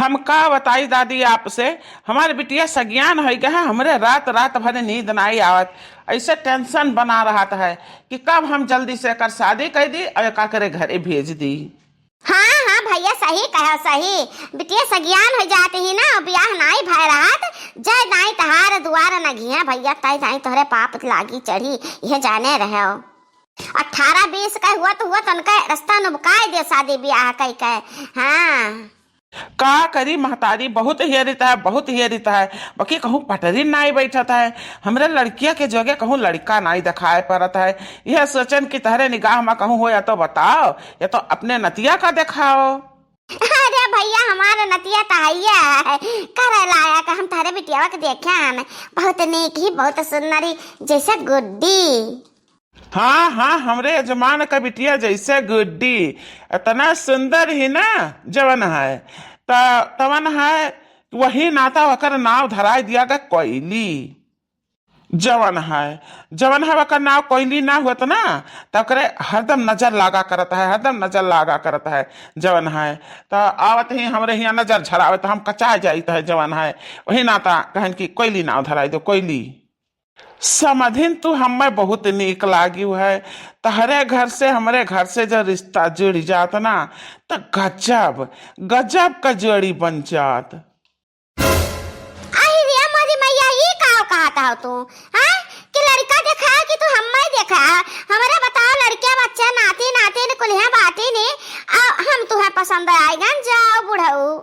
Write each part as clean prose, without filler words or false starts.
हम का बताई दादी आपसे, हमारे बिटिया सज्ञान हो गया है। हमरे रात रात भर नींद नहीं आवत। ऐसे टेंशन बना रहा है कि कब हम जल्दी से कर शादी कर दी और का करे घरे भेज दी। हाँ हाँ भैया सही कहा, सही बिटिया सज्ञान हो जाती ही ना, ब्याह नाई भय रहत, जय नाई तहार दुआर न घिया भैया, तय ताई तोहरे पाप लागी चढ़ी, यह जाने रहे हो। 18-20 का हुआ तो हुआ, तनका रास्ता नुबकाए दे शादी ब्याह कई के। हाँ का करी महतारी बहुत हेरिता है, बहुत हेरिता है। बाकी कहूँ पटरी नाई बैठता है, हमरे लड़किया के जगह कहूँ लड़का नाई दिखाए पड़ता है। यह सोचन की तहरे निगाह में कहूँ हो या तो बताओ या तो अपने नतिया का दिखाओ। अरे भैया हमारा नतिया तहैया है, करे लायक हम तारे बिटिया के देखे हैं, बहुत नेक ही, बहुत सुंदरी, जैसे गुड्डी। हाँ हाँ, हमरे जमान का बिटिया जैसे गुड्डी, इतना सुंदर ही ना जवन है। तवन है वही नाता वकर नाव धराई दिया गया कोयली। जवन है वकर नाव कोयली ना हुआ तो ना, तो करे हरदम नजर लागा करता है, हरदम नजर लागा करता है जवन है। तो आवत ही हमरे यहाँ नजर झरावे तो हम कचा जाइत है जवन है, वही नाता कहन की कोयली नाव धराई दो कोयली। समधिन तू हमें बहुत नीक लागी है। तहरे घर से हमरे घर से जो रिश्ता जुड़ जात ना, तो गजब गजब का जोड़ी बन जात। आई रे मोरी मैया, ये का कहता हो तू? हां कि लड़का देखा कि तू हमें देखा? हमरा बताओ, लड़के बच्चे नाती नाती ने कुल्हा बाटी ने, हम तुम्हें पसंद आएगा? जाओ बुढ़ऊ।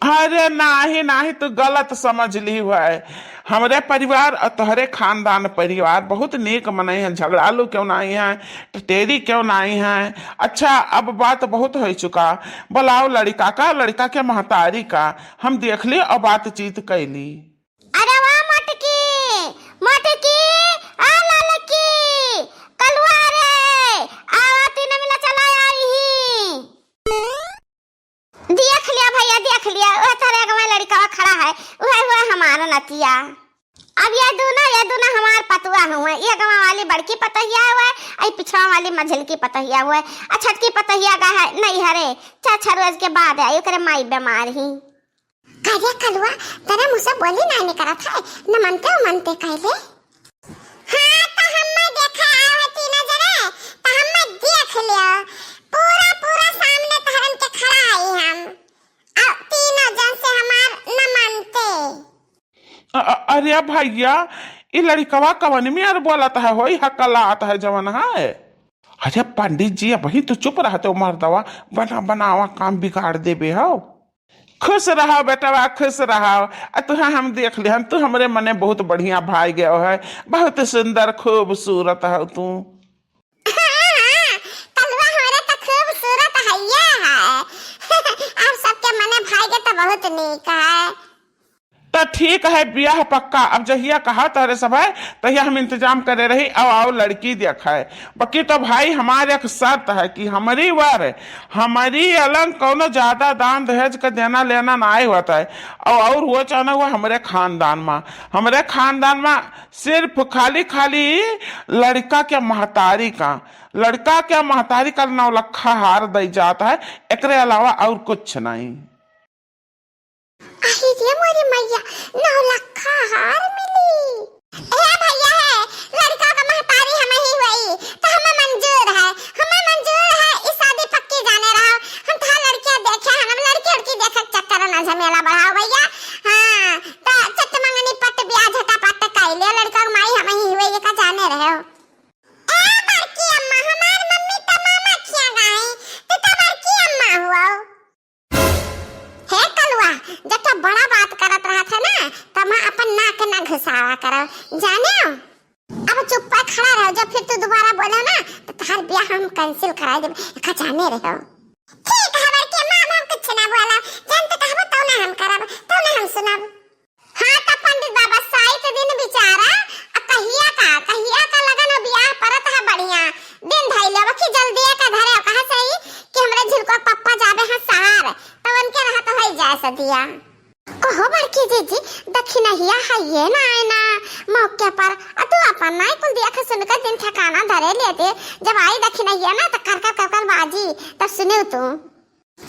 अरे नाही नाही, तू गलत समझ ली है। हमरे परिवार और तोहरे खानदान परिवार बहुत नेक मनाई है, झगड़ालू क्यों नहीं है, टेढ़ी क्यों नहीं है। अच्छा अब बात बहुत हो चुका, बुलाओ लड़का का, लड़का के महतारी का, हम देख ली और बातचीत कैली। अरे वाह मटकी मटकी, आ ललकी कलवा रे, आवती न मिला चला आई ही। देख लिया भैया, देख लिया, वह तरह का लड़का खड़ा है, वह हुआ हमारा नतिया। अब ये दोनों हमार पतुआ हुए, ये गवा वाली बड़की पतहिया हुआ है, आई पिछवा वाली मझल की पतहिया हुआ है, छटकी पतहिया का है नहीं हरे, 4 रोज के बाद आई करे माई बीमार ही। काहे कलवा तेरे मुंह से बोली नहीं करा था, न मनते कहले। हां तो हमने देखा आवती नजरे, तो हमने देख लिया पूरा सामने तहरन के खड़ा आई हम, अब तीनों जन से हमार न मानते। अरे भैया, ये लड़कवा कवन में यार बोलता है, वही हकला आता है जवन है। अरे पंडित जी वही तो चुप रहते हो, मर्दवा बनावा काम बिगाड़ देबे हो। खुश रहो बेटवा, खुश रहो। तुहा हम देख ले, हम तू हमरे मने बहुत बढ़िया भाई गयो है, बहुत सुंदर खूबसूरत है तू। कलवा हमारे तो खूबसूरत है आप सबके मने भाई के तो बहुत नीक है। तो ठीक है, ब्याह पक्का। अब जहिया कहा तारे सब है तहिया हम इंतजाम करे रही, अब आओ लड़की देखा है। बाकी तो भाई हमारे एक शर्त है कि हमारी वार हमारी अलग कोनो ज्यादा दान दहेज का देना लेना ना आए होता है, और वो चाहना हुआ हमारे खानदान में सिर्फ खाली लड़का के महतारी का 9 लखा हार दे जाता है, एकरे अलावा और कुछ नहीं। अरे मोरी मैया, 9 लखा हार मिली। ए भैया है, लड़का का महतारी हमें ही हुई, तो हमें मंजूर है, इस शादी पक्की जाने रहो। हम था लड़कियां देखे, हम लड़की देखे चक्कर ना झमेला बढ़ाओ भैया। हां तो चट मंगनी पट ब्याह झटापट कैले, लड़का का माई हमें ही हुई, ये का जाने रहो। ए बड़की अम्मा, हमार मम्मी तो मामा खिया गई, तू तो बड़की अम्मा हुआ। हे कलवा, जब तो बड़ा बात करत रहा था ना, तब मैं अपन नाक ना घुसावा करो, जाने हो? अब चुप पर खड़ा रहो, जब फिर तू दोबारा बोलो ना तो तुम्हारा ब्याह हम कैंसिल करा देब, का जाने रहो। ठीक है बड़की मां, हम कुछ ना बोला, जानते कहबो तो ना हम करब, तो ना हम सुनब। हां तो पंडित बाबा साइत दिन बिचारा, कहिया का लगन ब्याह परत है बढ़िया, दिन धइले बखी जल्दी का धरे, कहा सही कि हमरे झिलको पप्पा जाबे हैं सार, तो उनके रहा तो है जा सदिया। कहो बड़की जीजी, दक्षिणहिया है ये ना है ना मौके पर, तू अपन ना कुल देख सुनकर दिन ठिकाना धरे लेते, जब आई दक्षिणहिया ना तो कर बाजी, तब सुने तू।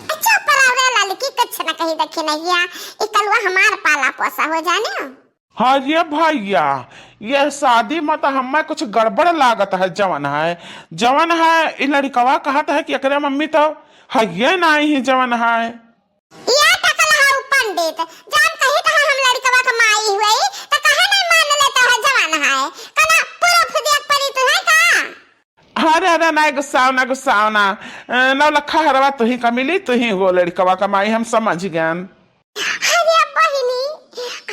अच्छा पर रे लड़की कुछ न कही देखी नहीं है, ये कलवा हमार पाला पोसा हो जाने। हाँ ये भैया, ये शादी में तो हमें कुछ गड़बड़ लागत है। जवन है इ लड़कवा कहता है कि एकरे मम्मी तो है ये नहीं ही जवन है। ये टकल है पंडित, जान कही तो हम लड़कवा का माई हुई तो कहे नहीं मान लेता है जवन है, कना पूरा फुदियत परी तो है का। अरे अरे ना गुस्साओ ना, नौ लखा हरवा तू ही का मिली, तू ही हो लड़कवा का माई, हम समझ गए। अरे बहिनी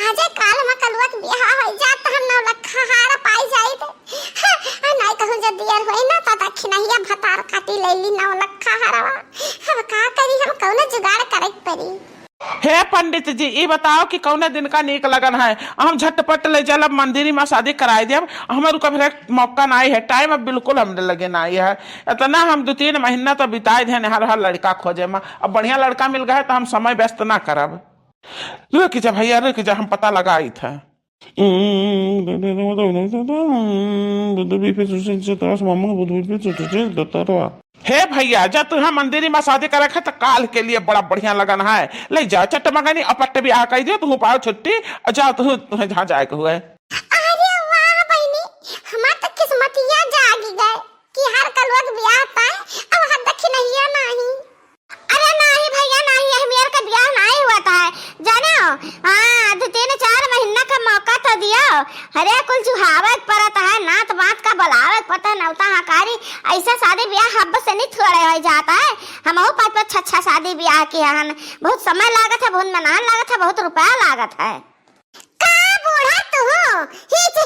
आज काल में कलवा के बियाह हो जात हम 9 लाख हार पाई जाई तो नहीं कहूं जब दियर होई ना तो दक्षिणहिया भतार काटी लेली 9 लाख हारवा। हम का करी, हम कौन जुगाड़ करे परी। हे पंडित जी, ये बताओ कि कौन दिन का नीक लगन है, हम झटपट ले चलब मंदिर में शादी कराई देब। हमारे को फिर मौका नहीं है, टाइम अब बिल्कुल हमने लगे नहीं है। इतना हम 2-3 महीना तो बिताए थे हर लड़का खोजे में। अब बढ़िया लड़का मिल गया तो हम समय व्यस्त ना करब। रुक जा भैया रुक जा, हम पता लगाई था। हे भैया, जब तुम्हें मंदिर में शादी करे तो काल के लिए बड़ा बढ़िया लगन है, ले जाओ चट मगनी अपट भी आ कही दियो, तुम पाओ छुट्टी और जाओ तुम्हें जहाँ जाए हुए। अरे वाह बहनी, हमार तो किस्मतिया जागी गए कि हर कलवा के ब्याह पाए अब हद दक्षिणहिया नहीं। अरे नहीं भैया नहीं, हमार का ब्याह नहीं हुआ था जाने हो। हां 2-3-4 महीना का मौका तो दिया, अरे कुल जुहावत परत है ना तो बात का बुलावत पता नौता हकारी। ऐसा शादी ब्याह हब से नहीं थोड़े हो जाता है। हम 5-5-6 शादी ब्याह किए हैं, बहुत समय लागत है, बहुत मेहनत लागत है, बहुत रुपया लागत है। का बूढ़ा तू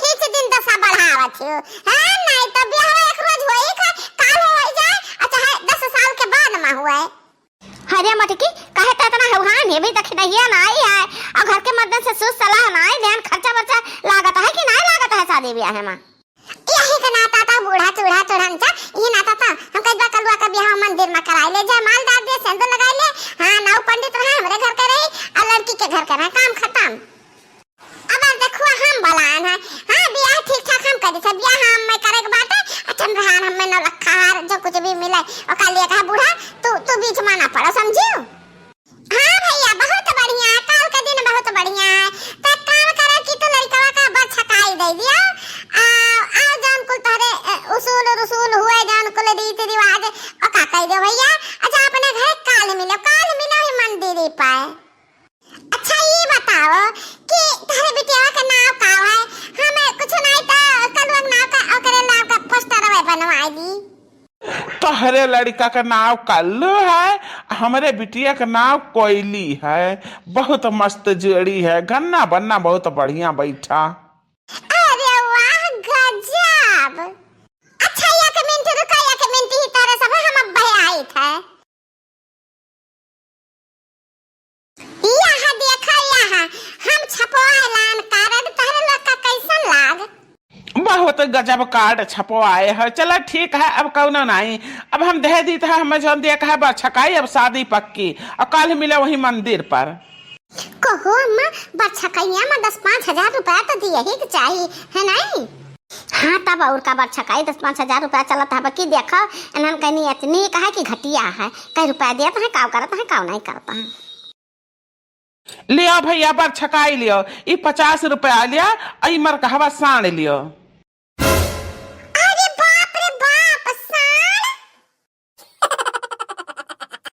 हिच दिन दशा बढ़ावत हो। हां नहीं तो ब्याह एक रोज होई का काल हो जाए, अच्छा है 10 साल के बाद में हुए। हरे मटकी कहे तो इतना हवान है भी दक्षिणहिया नहीं है और घर के मदन से सुस सलाह नहीं, ध्यान खर्चा बच्चा लागत है कि नहीं लागत है शादी ब्याह में। यही का नाता था बूढ़ा चूढ़ा चढ़न चा, ये नाता था हम कई बार कलवा का ब्याह मंदिर में कराई ले, जयमाल डाल दे, सिंदूर लगाई ले। हां नौ पंडित रहा हमरे घर का रही और लड़की के घर का रहा, काम खत्म। अब देखो हम बलान है। हां ब्याह ठीक ठाक हम कर दे, ब्याह हम में करे के बात है। अच्छा रहान हम में 9 लाख हार जो कुछ भी मिले और कल ये कहा बूढ़ा तू बीच में ना पड़ो, समझियो। हाँ भैया बहुत बढ़िया है, काल का दिन बहुत बढ़िया है। तो काम करे कि तो लड़कवा का बच छकाई दे दियो आ जान कुल तोरे उसूल हुए जान कुल रीति रिवाज और का कह दो भैया। अच्छा अपने घर काल मिले ही मंदिर पाए। अच्छा ये बताओ कि तारे बिटिया का नाम का है, हमें कुछ नहीं तो कलवा नाम का और करे नाम का पोस्टर बनवाई दी। तो हरे लड़का का नाम कल्लू है, हमारे बिटिया का नाम कोयली है। बहुत मस्त जोड़ी है, गन्ना बन्ना बहुत बढ़िया बैठा। अरे वाह गजब। अच्छा एक मिनट रुका, एक मिनट ही तारे सब हम अब आई था। यहाँ देखा यहाँ हम छपवा ऐलान कार्ड तारे लोग का कैसन लाग। बहुत गजब कार्ड छपवाए है। चलो ठीक है, अब कौनो नहीं, अब हम दे दी था, हमें जो देखा है बस छकाई, अब शादी पक्की और कल मिले वही मंदिर पर। कहो अम्मा बस छकाइया में 10-5 हजार रुपया तो दिए ही चाहिए है नहीं। हाँ तब और का बार छकाई 10-5 हजार रुपया चलता है कि देखो इन्होंने कहनी इतनी कहा कि घटिया है, कई रुपया दिया तो है काव करता है काव नहीं करता है। लियो भैया बार छकाई लियो, ये 50 रुपया लिया, मर कहवा साण लियो।